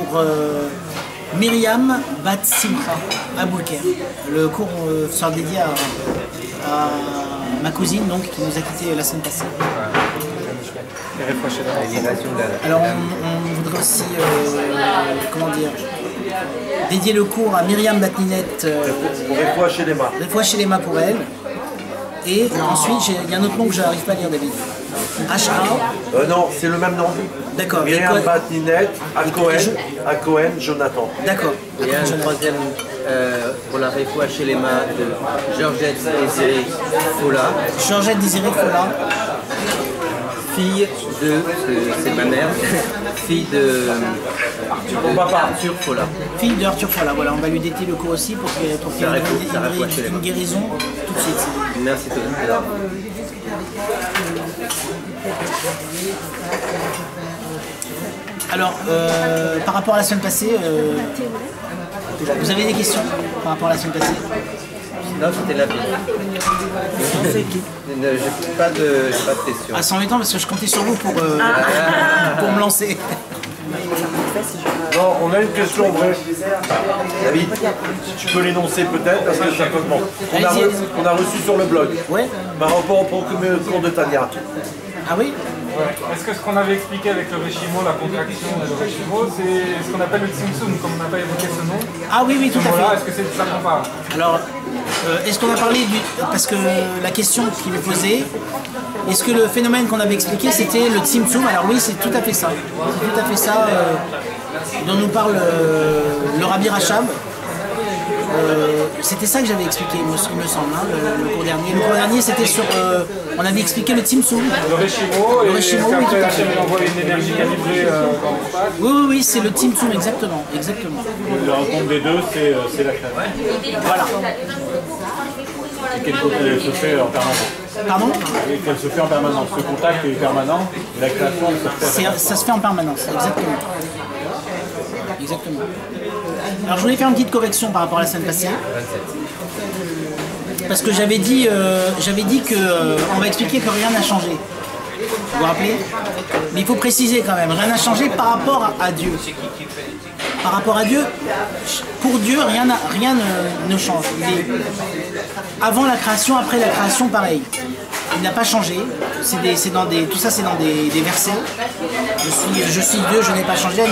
pour Myriam Bat Simcha à Boulker. Le cours sera dédié à ma cousine donc, qui nous a quittés la semaine passée. Alors on voudrait aussi, comment dire, dédier le cours à Myriam Batninette. Refouach Shelema pour elle. Et ensuite, il y a un autre nom que je n'arrive pas à lire, David. H.A. Non, c'est le même nom. D'accord. Myriam Batninette, à Cohen, Jonathan. D'accord. Et un troisième pour la Refouach Shelema de Georgette Désirée Fola. Georgette Désirée Fola. Fille de, c'est ma mère, fille de Arthur Fola. Fille de Arthur Fola, voilà, on va lui dédier le cours aussi pour qu'il y ait une guérison tout de suite. Merci Thomas. Alors, par rapport à la semaine passée, vous avez des questions par rapport à la semaine passée? Non, c'était la vie. J'ai pas de questions. Ah, c'est embêtant parce que je comptais sur vous pour me lancer. Non, on a une question vraie. David, si tu peux l'énoncer peut-être, parce que ça peut on a reçu sur le blog. Ouais. Par rapport au cours de Tania. Ah oui? Est-ce que ce qu'on avait expliqué avec le Reshimo, la contraction de Reshimo, c'est ce qu'on appelle le Tzimtzum, comme on n'a pas évoqué ce nom? Ah oui, oui, tout à fait. Est-ce que c'est de ça qu'on parle? Alors, est-ce qu'on a parlé du... Parce que la question qu'il me posait, est-ce que le phénomène qu'on avait expliqué, c'était le Tzimtzum? Alors oui, c'est tout à fait ça. C'est tout à fait ça dont nous parle le Rabbi Rachab. C'était ça que j'avais expliqué, il me semble, hein, le cours dernier. Le cours dernier, c'était sur... on avait expliqué le Tzimtzum. Le Reshimo, et oui, après Hachem envoie une énergie calibrée dans l'espace. Oui, c'est le Tzimtzum, exactement. La rencontre des deux, c'est la création. Voilà. Et qu'elle se fait en permanence. Pardon? Et qu'elle se fait en permanence. Ce contact est permanent, et la création se fait. Ça se fait en permanence, exactement. Exactement. Alors je voulais faire une petite correction par rapport à la semaine passée. Parce que j'avais dit que on va expliquer que rien n'a changé. Vous vous rappelez? Mais il faut préciser quand même, rien n'a changé par rapport à Dieu. Par rapport à Dieu, pour Dieu, rien ne change. Avant la création, après la création, pareil. Il n'a pas changé. Tout ça, c'est dans des versets. Je suis Dieu, je n'ai pas changé.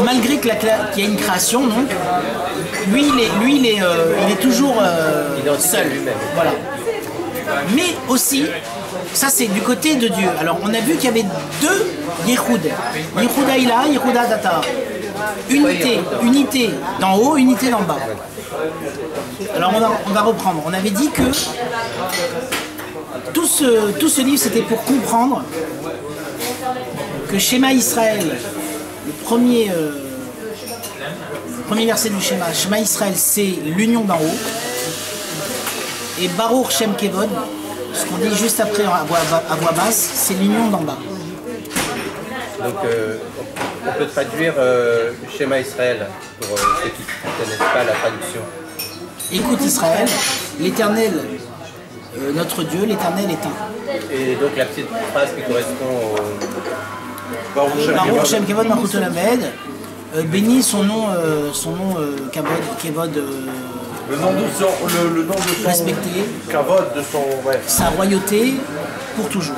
Malgré qu'il y a une création, donc, lui, il est toujours seul. Voilà. Mais aussi, ça c'est du côté de Dieu. Alors on a vu qu'il y avait deux Yehoud. Yehoud Haïla, Yehoud Hadata. Unité d'en haut, unité d'en bas. Alors on va reprendre. On avait dit que tout ce livre c'était pour comprendre que Shema Israël, le premier verset du Shema Israël, c'est l'union d'en haut. Et Baruch Shem Kevod, ce qu'on dit juste après à voix basse, c'est l'union d'en bas. Donc on peut traduire Shema Israël pour ceux qui ne connaissent pas la traduction. Écoute Israël, l'Éternel, notre Dieu, l'Éternel est un. Et donc la petite phrase qui correspond au... Baruch Shem Kevod Malchut Olamed, béni son nom Kevod. Le nom de son respecté, Kavod de son sa royauté pour toujours.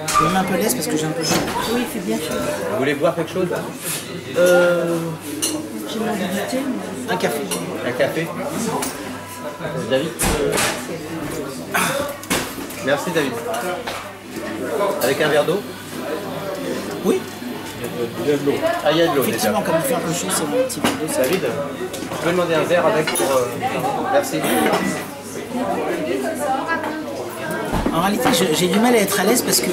Je me mets un peu l'aise parce que j'ai un peu chaud. Oui, il fait bien chaud. Vous voulez boire quelque chose? J'ai envie du thé. Un café. Un café? David? Merci David. Avec un verre d'eau? Oui. Il y a de l'eau. Ah, il y a de l'eau déjà. Effectivement, comme il fait un peu chaud, c'est un petit peu d'eau. David, je peux demander un verre avec pour... Merci. En réalité, j'ai du mal à être à l'aise parce que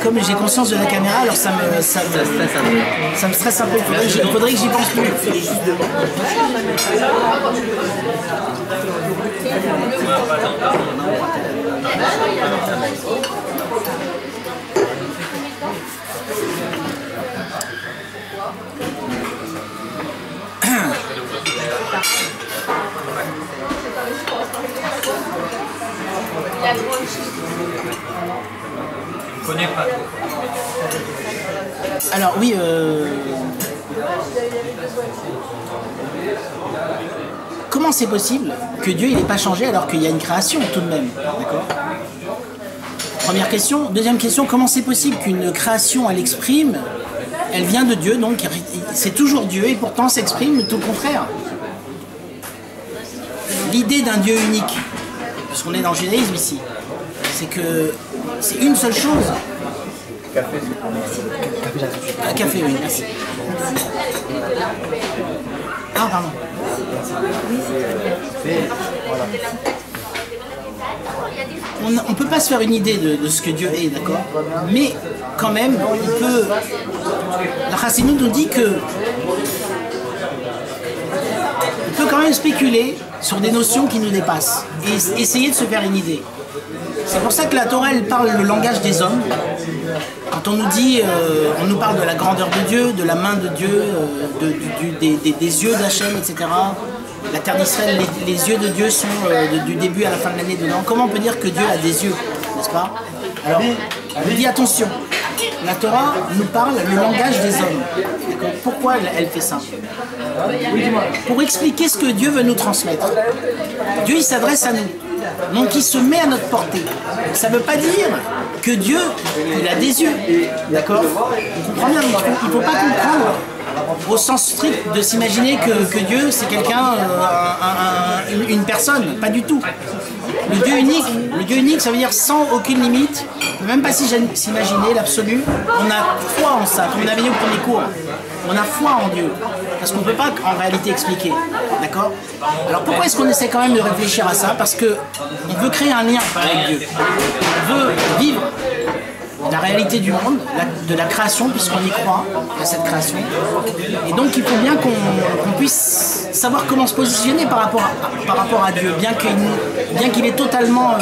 comme j'ai conscience de la caméra, alors ça me stresse un peu. Il faudrait que j'y pense plus. Je connais pas. Alors oui, comment c'est possible que Dieu il n'ait pas changé alors qu'il y a une création tout de même, d'accord? Première question. Deuxième question, comment c'est possible qu'une création elle exprime, elle vient de Dieu, donc c'est toujours Dieu et pourtant s'exprime tout le contraire? L'idée d'un Dieu unique, parce qu'on est dans le judaïsme ici, c'est que c'est une seule chose. Café. Un café, oui, merci. Ah, pardon. On ne peut pas se faire une idée de ce que Dieu est, d'accord? Mais quand même, on peut... La Chassidoute nous dit que on peut quand même spéculer sur des notions qui nous dépassent et essayer de se faire une idée. C'est pour ça que la Torah, elle parle le langage des hommes. Quand on nous dit, on nous parle de la grandeur de Dieu, de la main de Dieu, des yeux d'Hachem, etc. La terre d'Israël, les yeux de Dieu sont du début à la fin de l'année dedans. Comment on peut dire que Dieu a des yeux, n'est-ce pas? Alors, on dit attention, la Torah nous parle le langage des hommes. Pourquoi elle fait ça? Pour expliquer ce que Dieu veut nous transmettre. Dieu, il s'adresse à nous. Donc il se met à notre portée. Ça ne veut pas dire que Dieu, il a des yeux. D'accord? On comprend bien, il ne faut pas comprendre au sens strict de s'imaginer que Dieu c'est quelqu'un, une personne. Pas du tout. Le Dieu unique, ça veut dire sans aucune limite. On ne peut même pas s'imaginer l'absolu. On a foi en ça, comme on avait dit au premier cours. On a foi en Dieu. Parce qu'on ne peut pas en réalité expliquer. D'accord? Alors pourquoi est-ce qu'on essaie quand même de réfléchir à ça? Parce qu'on veut créer un lien avec Dieu. On veut vivre la réalité du monde, de la création, puisqu'on y croit à cette création. Et donc il faut bien qu'on puisse savoir comment se positionner par rapport à Dieu, bien qu'il est totalement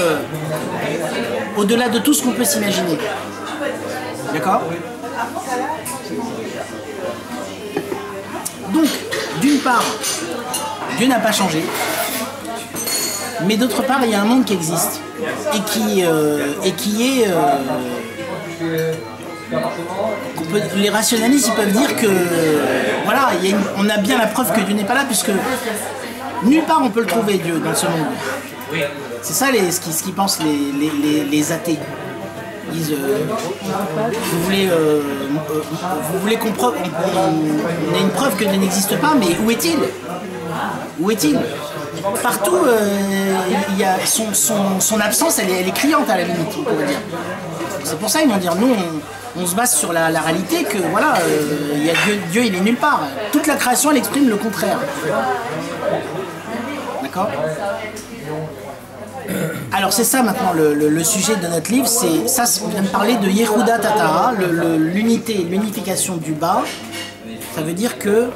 au-delà de tout ce qu'on peut s'imaginer. D'accord? Donc, d'une part, Dieu n'a pas changé, mais d'autre part, il y a un monde qui existe et qui est... les rationalistes ils peuvent dire que voilà, on a bien la preuve que Dieu n'est pas là, puisque nulle part on peut le trouver, Dieu, dans ce monde. C'est ça ce qu'ils pensent les athées. Ils disent vous voulez qu'on ait une preuve que Dieu n'existe pas, mais où est-il? Où est-il? Partout, il y a son absence, elle est criante à la limite, on pourrait dire. C'est pour ça qu'ils vont dire, nous, on se base sur la réalité, que voilà, il y a Dieu, il est nulle part. Toute la création, elle exprime le contraire. D'accord? Alors c'est ça maintenant le sujet de notre livre, c'est ça, on vient de parler de Yehuda Tatara, l'unification du bas. Ça veut dire que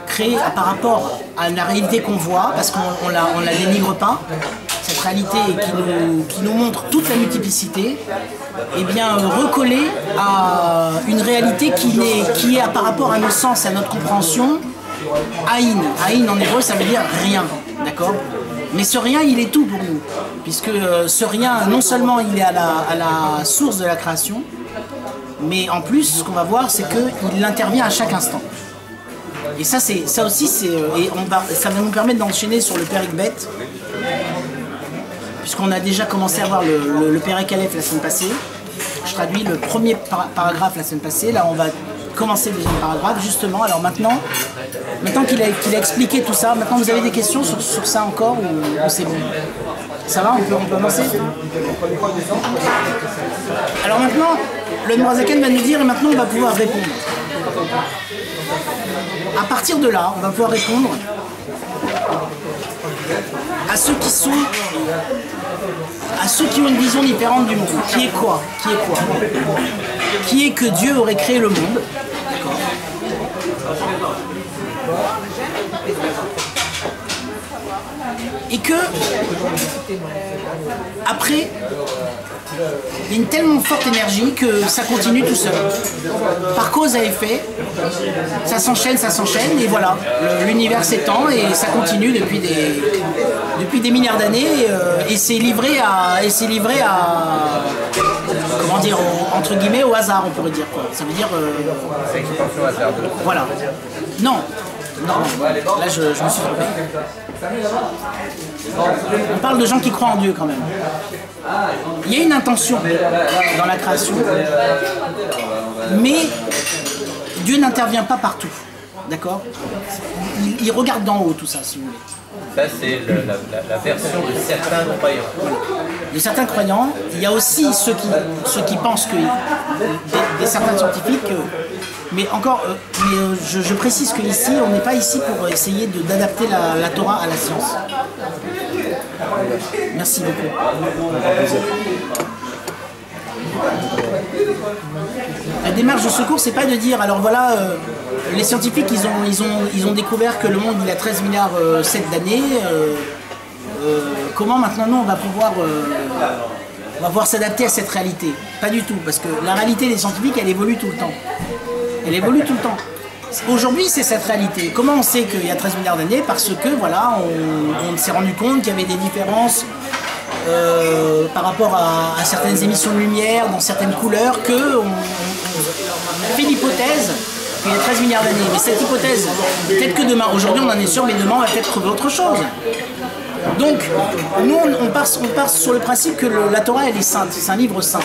créer par rapport à la réalité qu'on voit, parce qu'on la dénigre pas, cette réalité qui nous montre toute la multiplicité, et bien recoller à une réalité qui est par rapport à nos sens, à notre compréhension, Aïn. Aïn en hébreu ça veut dire rien, d'accord? Mais ce rien, il est tout pour nous, puisque ce rien, non seulement il est à la source de la création, mais en plus, ce qu'on va voir, c'est qu'il intervient à chaque instant. Et ça aussi, ça va nous permettre d'enchaîner sur le Pérek Bet, puisqu'on a déjà commencé à voir le Pérek Aleph la semaine passée. Je traduis le premier paragraphe la semaine passée. Là, on va commencer le deuxième paragraphe, justement. Alors maintenant qu'il a expliqué tout ça, maintenant vous avez des questions sur ça encore, ou c'est bon? Ça va, on peut avancer? Alors maintenant, le Nourazaken va nous dire, et maintenant on va pouvoir répondre. À partir de là, on va pouvoir répondre à ceux qui ont une vision différente du monde. Qui est quoi? Qui est que Dieu aurait créé le monde? Et que après il y a une tellement forte énergie que ça continue tout seul. Par cause à effet, ça s'enchaîne, et voilà, l'univers s'étend et ça continue depuis depuis des milliards d'années et s'est livré à comment dire, entre guillemets, au hasard, on pourrait dire quoi. Ça veut dire C'est expansion hasardeuse. voilà. Non, là je me suis trompé. On parle de gens qui croient en Dieu quand même. Il y a une intention dans la création, mais Dieu n'intervient pas partout. D'accord? Il regarde d'en haut tout ça, si vous voulez. Ça, c'est la version de certains croyants. De certains croyants, il y a aussi ceux qui pensent que des certains scientifiques, mais encore, je précise que ici, on n'est pas ici pour essayer d'adapter la Torah à la science. Merci beaucoup. La démarche de secours, c'est pas de dire, alors voilà, les scientifiques, ils ont découvert que le monde il a 13 milliards 7 d'années. Comment maintenant nous on va pouvoir s'adapter à cette réalité? Pas du tout, parce que la réalité des scientifiques, elle évolue tout le temps. Elle évolue tout le temps. Aujourd'hui, c'est cette réalité. Comment on sait qu'il y a 13 milliards d'années? Parce que voilà, on s'est rendu compte qu'il y avait des différences par rapport à certaines émissions de lumière, dans certaines couleurs, qu'on fait l'hypothèse qu'il y a 13 milliards d'années. Mais cette hypothèse, peut-être que demain, aujourd'hui on en est sûr, mais demain on va peut-être trouver autre chose. Donc, nous on part sur le principe que la Torah elle est sainte, c'est un livre saint.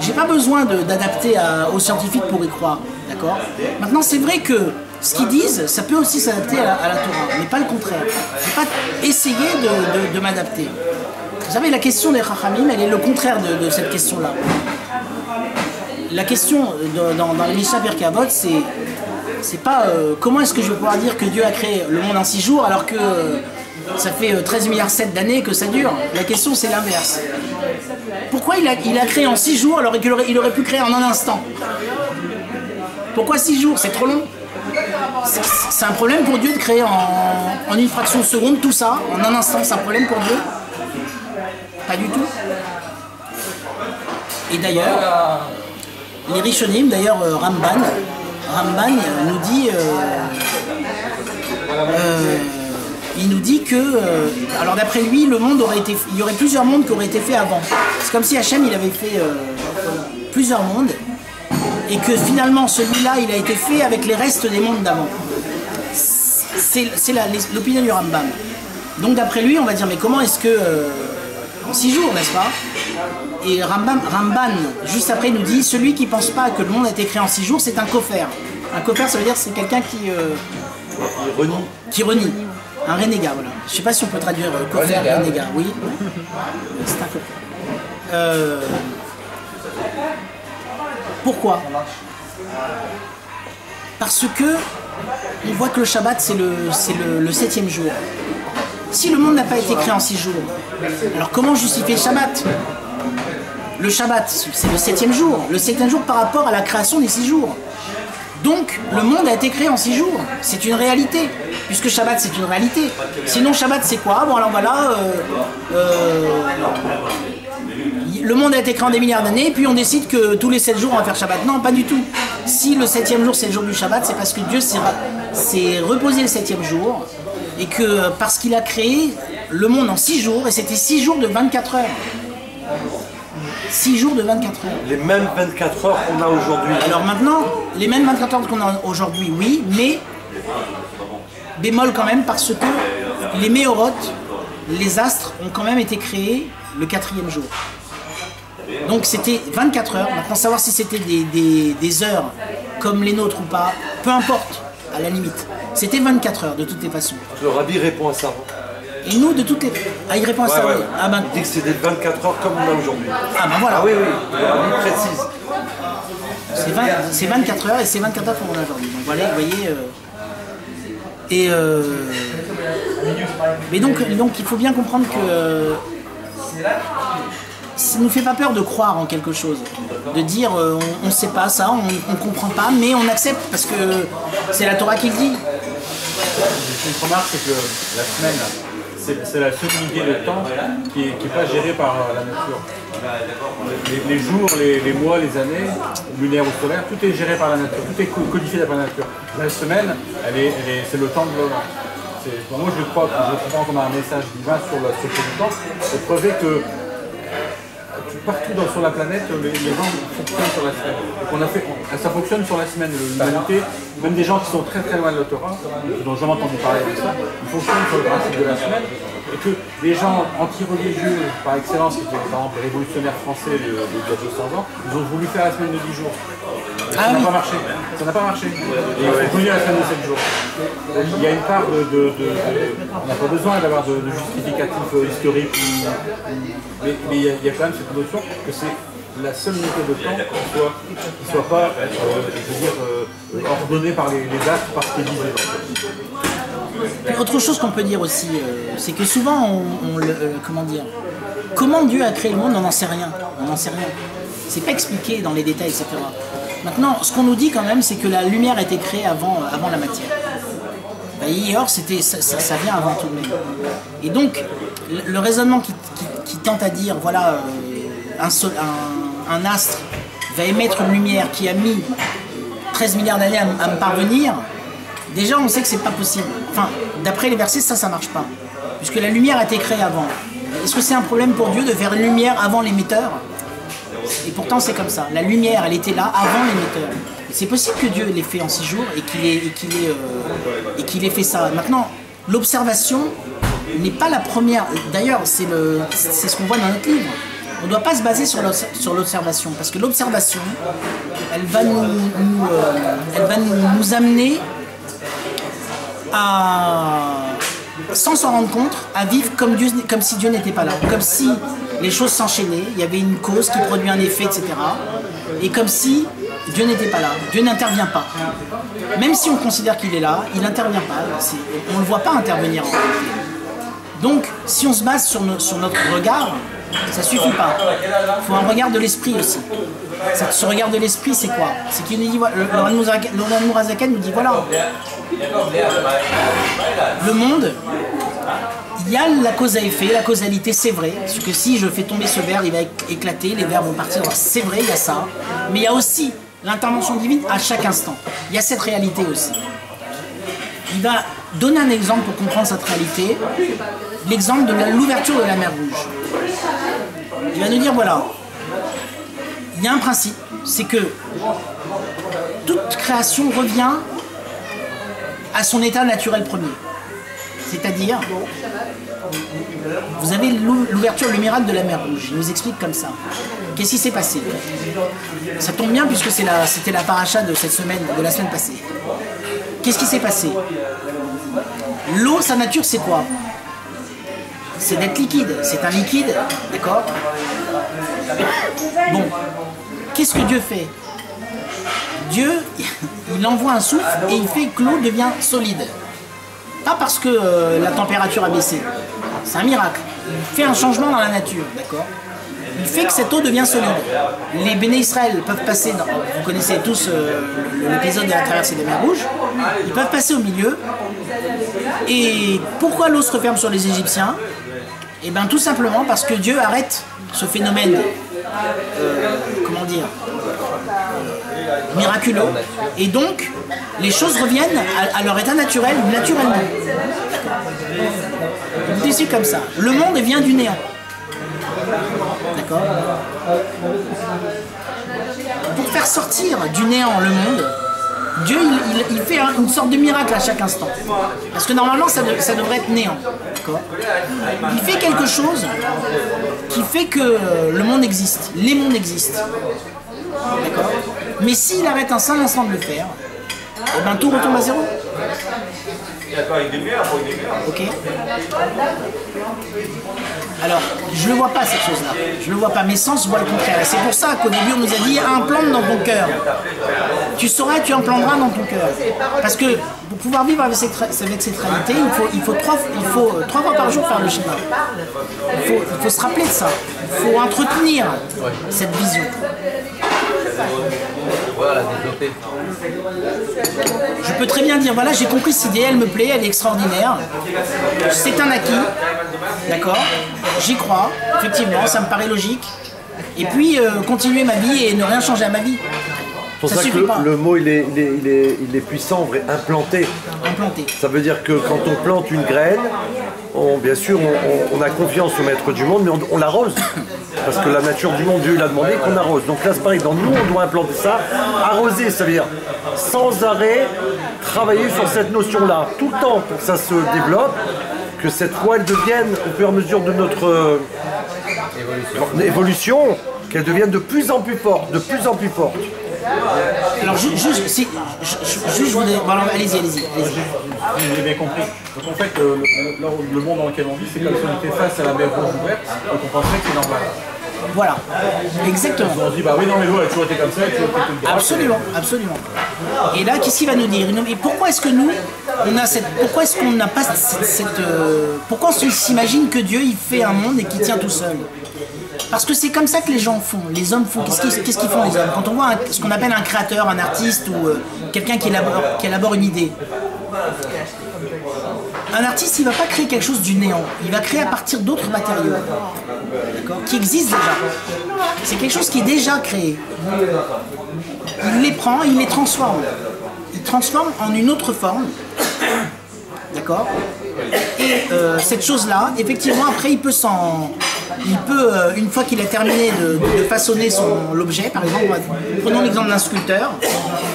J'ai pas besoin d'adapter aux scientifiques pour y croire, d'accord? Maintenant c'est vrai que ce qu'ils disent, ça peut aussi s'adapter à la Torah, mais pas le contraire. Je vais pas essayer de m'adapter. Vous savez, la question des Chachamim, elle est le contraire de cette question-là. La question dans les Mishnah Pirkei Avot, c'est pas comment est-ce que je vais pouvoir dire que Dieu a créé le monde en 6 jours alors que ça fait 13 milliards 7 d'années que ça dure. La question c'est l'inverse. Pourquoi il a créé en 6 jours alors qu'il aurait pu créer en un instant? Pourquoi 6 jours? C'est trop long. C'est un problème pour Dieu de créer en une fraction de seconde tout ça, en un instant, c'est un problème pour Dieu? Pas du tout. Et d'ailleurs, les Rishonim, d'ailleurs Ramban nous dit, il nous dit que, alors d'après lui, le monde il y aurait plusieurs mondes qui auraient été faits avant. C'est comme si Hachem il avait fait plusieurs mondes et que finalement celui-là il a été fait avec les restes des mondes d'avant. C'est l'opinion du Rambam. Donc d'après lui, on va dire mais comment est-ce que en 6 jours, n'est-ce pas? Et Ramban, juste après, nous dit celui qui ne pense pas que le monde a été créé en 6 jours, c'est un koffer. Un koffer, ça veut dire c'est quelqu'un qui renie. Un renégat, voilà. Je ne sais pas si on peut traduire koffer, renégat. Oui, c'est un koffer. Pourquoi? Parce que on voit que le Shabbat, c'est le 7e jour. Si le monde n'a pas été créé en 6 jours, alors comment justifier le Shabbat? Le Shabbat, c'est le 7e jour. Le 7e jour par rapport à la création des 6 jours. Donc, le monde a été créé en 6 jours. C'est une réalité. Puisque Shabbat, c'est une réalité. Sinon, Shabbat, c'est quoi? Bon, alors voilà, le monde a été créé en des milliards d'années, puis on décide que tous les 7 jours, on va faire Shabbat. Non, pas du tout. Si le 7e jour, c'est le jour du Shabbat, c'est parce que Dieu s'est reposé le 7e jour. Et que parce qu'il a créé le monde en 6 jours, et c'était 6 jours de 24 heures. 6 jours de 24 heures. Les mêmes 24 heures qu'on a aujourd'hui. Alors maintenant, les mêmes 24 heures qu'on a aujourd'hui, oui, mais bémol quand même, parce que les méorotes, les astres, ont quand même été créés le 4e jour. Donc c'était 24 heures. Maintenant, savoir si c'était des heures comme les nôtres ou pas, peu importe, à la limite. C'était 24 heures de toutes les façons. Le rabbi répond à ça. Et nous, de toutes les... Ah, il répond à ça, oui. Ah, ben... Il dit que c'est des 24 heures comme on a aujourd'hui. Ah ben voilà. Ah oui, le rabbi précise. C'est 24 heures et c'est 24 heures comme on a aujourd'hui. Donc voilà, vous voyez... Mais donc il faut bien comprendre que... ça ne nous fait pas peur de croire en quelque chose, de dire on ne sait pas ça, on ne comprend pas, mais on accepte parce que c'est la Torah qui le dit. Une remarque, c'est que la semaine, c'est la seule unité de temps qui n'est pas gérée par la nature. Les jours, les mois, les années, lunaires ou solaires, tout est géré par la nature, tout est codifié par la nature. La semaine, c'est le temps de l'homme. Moi je crois qu'on a un message divin sur le temps. Et preuver que partout sur la planète, les gens fonctionnent sur la semaine. Ça fonctionne sur la semaine. L'humanité, même des gens qui sont très très loin de la Torah, qui n'ont jamais entendu parler de ça, ils fonctionnent sur le principe de la semaine. Et que les gens anti-religieux, par excellence, qui étaient par exemple les révolutionnaires français il y a 200 ans, ils ont voulu faire la semaine de 10 jours. Ça n'a pas marché. Ça n'a pas marché. Et ils sont venus à la semaine de 7 jours. Il y a une part on n'a pas besoin d'avoir de justificatif historique, mais il y a quand même cette notion que c'est la seule unité de temps qui ne soit pas ordonnée par les actes, par ce qui est dit. Puis autre chose qu'on peut dire aussi, c'est que souvent comment dire, comment Dieu a créé le monde, on n'en sait rien. On n'en sait rien. C'est pas expliqué dans les détails, etc. Maintenant, ce qu'on nous dit quand même, c'est que la lumière a été créée avant la matière. Hier, ça vient avant tout. Et donc, le raisonnement qui tente à dire, voilà, un astre va émettre une lumière qui a mis 13 milliards d'années à me parvenir, déjà on sait que c'est pas possible. Enfin, d'après les versets, ça marche pas. Puisque la lumière a été créée avant. Est-ce que c'est un problème pour Dieu de faire une lumière avant l'émetteur? Et pourtant c'est comme ça. La lumière, elle était là avant l'émetteur. C'est possible que Dieu l'ait fait en 6 jours et qu'il ait fait ça. Maintenant, l'observation n'est pas la première. D'ailleurs, c'est ce qu'on voit dans notre livre. On ne doit pas se baser sur l'observation, parce que l'observation, elle va nous amener à, sans s'en rendre compte, à vivre comme si Dieu n'était pas là, comme si les choses s'enchaînaient, il y avait une cause qui produit un effet, etc. Et comme si Dieu n'était pas là, Dieu n'intervient pas. Même si on considère qu'il est là, il n'intervient pas, on ne le voit pas intervenir. Donc, si on se base sur notre regard, ça suffit pas. Il faut un regard de l'esprit aussi. Ce regard de l'esprit, c'est quoi? C'est qu'il nous dit, Laurent Mourazaken nous dit, voilà, le monde, il y a la cause à effet, la causalité, c'est vrai. Parce que si je fais tomber ce verre, il va éclater, les verres vont partir. C'est vrai, il y a ça. Mais il y a aussi l'intervention divine à chaque instant. Il y a cette réalité aussi. Il va donner un exemple pour comprendre cette réalité. L'exemple de l'ouverture de la mer Rouge. Il va nous dire, voilà, il y a un principe, c'est que toute création revient à son état naturel premier. C'est-à-dire, vous avez l'ouverture, le miracle de la mer Rouge. Il nous explique comme ça. Qu'est-ce qui s'est passé? Ça tombe bien puisque c'était la paracha de cette semaine, de la semaine passée. Qu'est-ce qui s'est passé? L'eau, sa nature, c'est quoi? C'est d'être liquide. C'est un liquide, d'accord? Bon, qu'est-ce que Dieu fait? Dieu, il envoie un souffle et il fait que l'eau devient solide. Pas parce que la température a baissé. C'est un miracle. Il fait un changement dans la nature, d'accord? Il fait que cette eau devient solide. Les Béné Israël peuvent passer, vous connaissez tous l'épisode de la traversée des mers Rouges, ils peuvent passer au milieu. Et pourquoi l'eau se referme sur les Égyptiens? Et bien tout simplement parce que Dieu arrête ce phénomène, comment dire, miraculeux. Et donc, les choses reviennent à leur état naturel, naturellement. Donc c'est comme ça. Le monde vient du néant. D'accord? Pour faire sortir du néant le monde, Dieu il fait une sorte de miracle à chaque instant. Parce que normalement ça devrait être néant. Il fait quelque chose qui fait que le monde existe, les mondes existent. D'accord? Mais s'il arrête un seul instant de le faire, et ben tout retombe à zéro. Ok? Alors, je ne le vois pas cette chose-là. Je ne le vois pas. Mes sens voient le contraire. Et c'est pour ça qu'au début, on nous a dit implante dans ton cœur. Tu sauras, tu implanteras dans ton cœur. Parce que pour pouvoir vivre avec cette réalité, il faut 3 fois par jour faire le schéma. Il faut se rappeler de ça. Il faut entretenir cette vision. Je peux très bien dire, voilà, j'ai compris cette idée, elle me plaît, elle est extraordinaire. C'est un acquis, d'accord? J'y crois, effectivement, ça me paraît logique. Et puis, continuer ma vie et ne rien changer à ma vie. C'est pour ça suffit que pas. le mot il est puissant, vrai, implanté. Implanté. Ça veut dire que quand on plante une graine, bien sûr on a confiance au maître du monde, mais on l'arrose. Parce que la nature du monde, Dieu il a demandé qu'on arrose. Donc là c'est pareil, dans nous on doit implanter ça. Arroser, ça veut dire sans arrêt travailler sur cette notion-là, tout le temps pour que ça se développe, que cette foi elle devienne au fur et à mesure de notre évolution, qu'elle devienne de plus en plus forte, de plus en plus forte. Alors juste, je voudrais... Bon, alors, allez-y. J'ai bien compris. Donc en fait, le monde dans lequel on vit, c'est comme si on était face à la mer rouge ouverte, donc on penserait que c'est normal. Voilà, exactement. On se dit, bah oui, non, mais l'eau elle a toujours été comme ça, elle a toujours été toute droite. Absolument. Et là, qu'est-ce qu'il va nous dire? Et pourquoi est-ce que nous, on a cette... Pourquoi est-ce qu'on n'a pas cette... Pourquoi on s'imagine que Dieu, il fait un monde et qu'il tient tout seul? Parce que c'est comme ça que les gens font, les hommes font. Qu'est-ce qu'ils font les hommes? Quand on voit ce qu'on appelle un créateur, un artiste ou quelqu'un qui élabore une idée. Un artiste, il ne va pas créer quelque chose du néant. Il va créer à partir d'autres matériaux, qui existent déjà. C'est quelque chose qui est déjà créé. Il les prend, il les transforme. Il transforme en une autre forme. D'accord? Et cette chose-là, effectivement, après, une fois qu'il a terminé de façonner l'objet, par exemple, prenons l'exemple d'un sculpteur.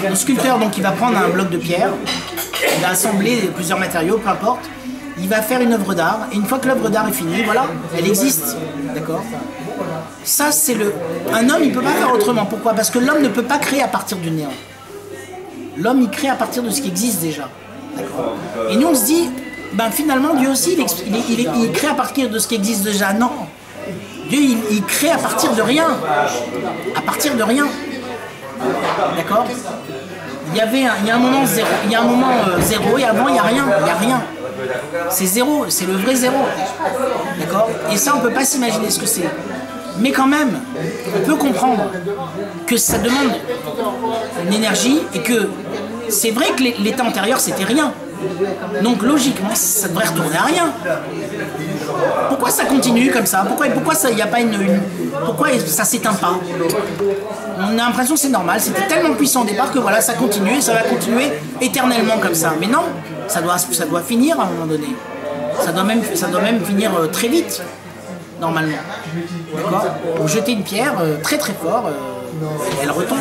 Le sculpteur, donc, il va prendre un bloc de pierre, il va assembler plusieurs matériaux, peu importe, il va faire une œuvre d'art, et une fois que l'œuvre d'art est finie, voilà, elle existe, d'accord? Ça, c'est un homme, il ne peut pas faire autrement. Pourquoi? Parce que l'homme ne peut pas créer à partir du néant. L'homme, il crée à partir de ce qui existe déjà. Et nous, on se dit, ben finalement, Dieu aussi, il crée à partir de ce qui existe déjà. Non. Dieu, il crée à partir de rien. À partir de rien. D'accord? Il y a un moment zéro. Il y a un moment zéro et avant, il n'y a rien. Il n'y a rien. C'est zéro. C'est le vrai zéro. D'accord? Et ça, on ne peut pas s'imaginer ce que c'est. Mais quand même, on peut comprendre que ça demande une énergie et que c'est vrai que l'état antérieur, c'était rien. Donc logiquement, ça devrait retourner à rien. Pourquoi ça continue comme ça? Pourquoi ça, y a pas pourquoi ça s'éteint pas? On a l'impression que c'est normal. C'était tellement puissant au départ que voilà, ça continue et ça va continuer éternellement comme ça. Mais non, ça doit finir à un moment donné. Ça doit même finir très vite, normalement. D'accord? Vous jetez une pierre très très fort. Elle retombe.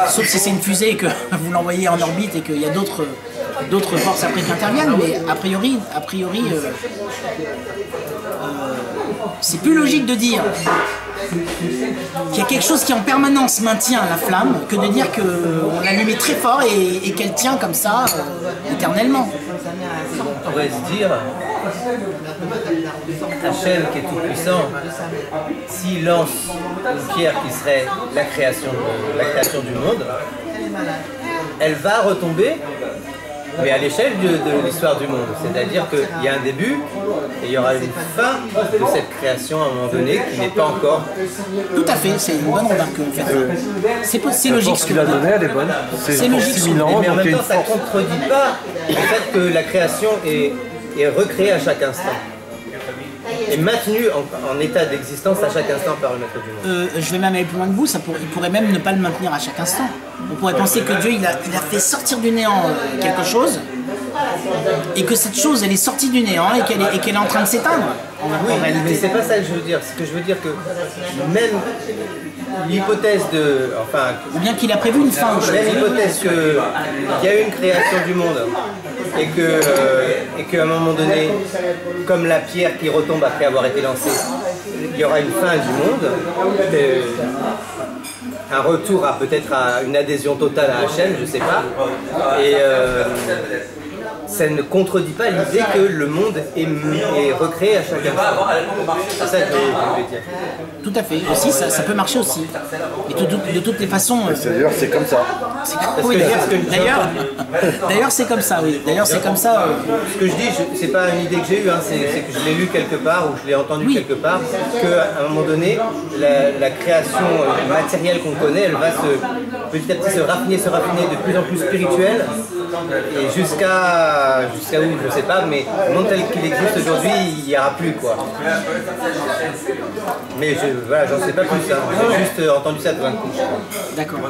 Sauf si c'est une fusée et que vous l'envoyez en orbite et qu'il y a d'autres forces après qui interviennent, mais a priori c'est plus logique de dire qu'il y a quelque chose qui en permanence maintient la flamme que de dire qu'on l'allume très fort et qu'elle tient comme ça éternellement. On pourrait se dire, Hachem qui est tout puissant, s'il lance une pierre qui serait la création du monde, elle va retomber, mais à l'échelle de l'histoire du monde. C'est-à-dire qu'il y a un début et il y aura une fin de cette création à un moment donné qui n'est pas encore. Tout à fait, c'est une bonne remarque que vous faites. C'est logique. Ce qu'il a donné, elle est bonne. C'est logique. 6000 ans, mais en donc même temps, ça ne contredit pas le fait que la création est recréée à chaque instant. Est maintenue en état d'existence à chaque instant par le maître du monde. Je vais même aller plus loin que vous, il pourrait même ne pas le maintenir à chaque instant. On pourrait penser que Dieu il a fait sortir du néant quelque chose, et que cette chose elle est sortie du néant et qu'elle est en train de s'éteindre. Oui, mais c'est pas ça que je veux dire. Ce que je veux dire que même l'hypothèse de... Enfin, ou bien qu'il a prévu une fin. Même l'hypothèse qu'il y a eu une création du monde et qu'à un moment donné, comme la pierre qui retombe après avoir été lancée, il y aura une fin du monde, un retour peut-être à une adhésion totale à Hachem, je sais pas, et ça ne contredit pas l'idée que le monde est recréé à chaque instant. C'est ça que je voulais dire. Tout à fait, aussi, ça peut marcher aussi. Et de toutes les façons... D'ailleurs, c'est comme ça. Oui, d'ailleurs, c'est comme ça, oui. D'ailleurs, c'est comme ça. Ce que je dis, c'est pas une idée que j'ai eue, hein, c'est que je l'ai lu quelque part ou je l'ai entendu quelque part, qu'à un moment donné, la création matérielle qu'on connaît, elle va petit à petit se raffiner de plus en plus spirituelle, Et jusqu'à où, je sais pas, mais le monde tel qu'il existe aujourd'hui, il n'y aura plus quoi. Mais voilà, j'en sais pas plus, hein. J'ai juste entendu ça tout un coup. D'accord.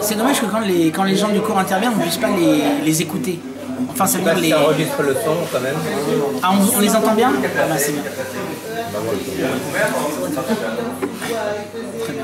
C'est dommage que quand les gens du cours interviennent, on ne puisse pas les écouter. Enfin, ça veut dire Si les... ça enregistre le son quand même. Ah, on les entend bien? Ah, bah, c'est bien. Très bien.